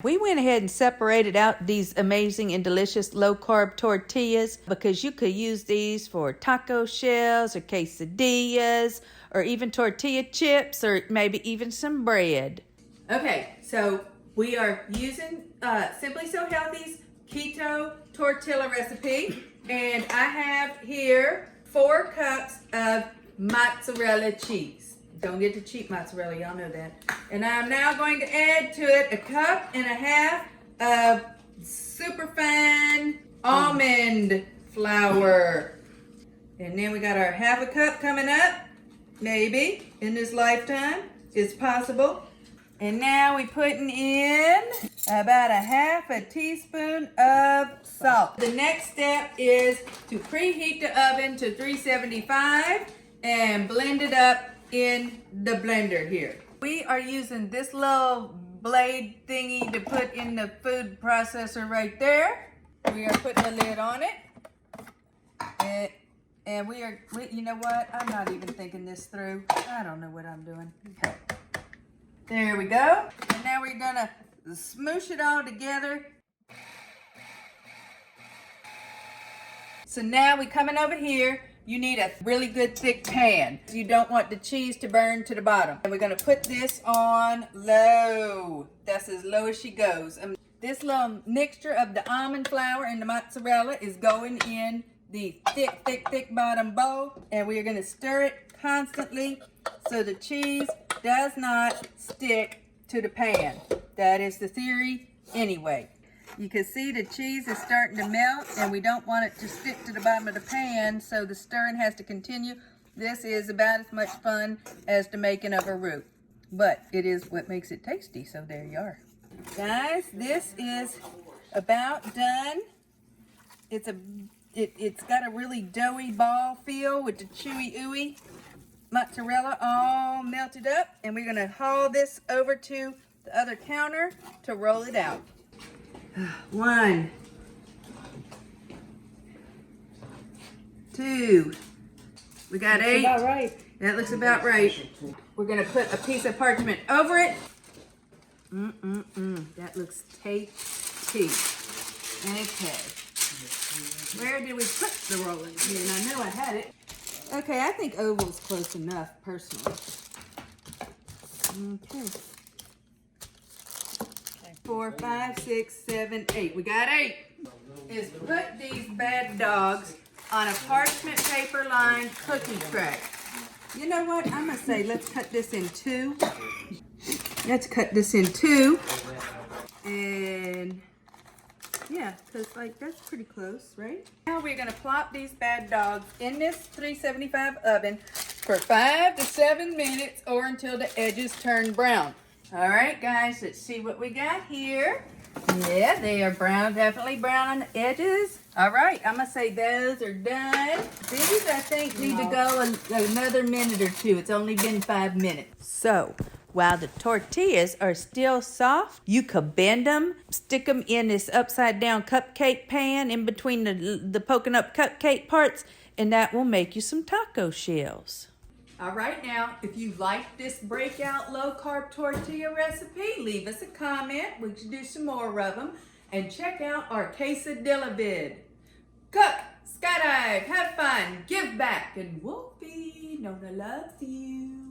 We went ahead and separated out these amazing and delicious low-carb tortillas because you could use these for taco shells or quesadillas or even tortilla chips or maybe even some bread. Okay, so we are using Simply So Healthy's Keto Tortilla recipe, and I have here 4 cups of mozzarella cheese. Don't get the cheap mozzarella, y'all know that. And I'm now going to add to it 1.5 cups of superfine almond flour. And then we got our 1/2 cup coming up, maybe in this lifetime. It's possible. And now we're putting in about 1/2 teaspoon of salt. The next step is to preheat the oven to 375 and blend it up in the blender here. We are using this little blade thingy to put in the food processor right there. We are putting the lid on it. And we you know what? I'm not even thinking this through. I don't know what I'm doing. Okay. There we go. And now we're gonna smoosh it all together. So now we're coming over here. You need a really good thick pan. You don't want the cheese to burn to the bottom. And we're gonna put this on low. That's as low as she goes. This little mixture of the almond flour and the mozzarella is going in the thick bottom bowl. And we are gonna stir it constantly so the cheese does not stick to the pan. That is the theory anyway. You can see the cheese is starting to melt and we don't want it to stick to the bottom of the pan, so the stirring has to continue. This is about as much fun as the making of a roux, but it is what makes it tasty, so there you are. Guys, this is about done. It's got a really doughy ball feel with the chewy ooey mozzarella all melted up, and we're gonna haul this over to the other counter to roll it out. 1, 2, we got 8. About right. That looks about right. We're gonna put a piece of parchment over it. That looks tasty. Okay. Where did we put the rolling pin? I know I had it. Okay, I think oval's close enough, personally. Okay. 4, 5, 6, 7, 8. We got 8. Is put these bad dogs on a parchment paper lined cookie track. You know what? I'm gonna say let's cut this in 2. Let's cut this in 2. And yeah, because like that's pretty close, right? Now we're gonna plop these bad dogs in this 375 oven for 5 to 7 minutes or until the edges turn brown. All right, guys, let's see what we got here. Yeah, they are brown, definitely brown on the edges. All right, I'm gonna say those are done. These, I think, need to go another minute or 2. It's only been 5 minutes. So, while the tortillas are still soft, you could bend them, stick them in this upside down cupcake pan in between the poking up cupcake parts, and that will make you some taco shells. All right, now, if you like this breakout low-carb tortilla recipe, leave us a comment. We should do some more of them. And check out our quesadilla vid. Cook, skydive, have fun, give back, and Wolfie, Nonna loves you.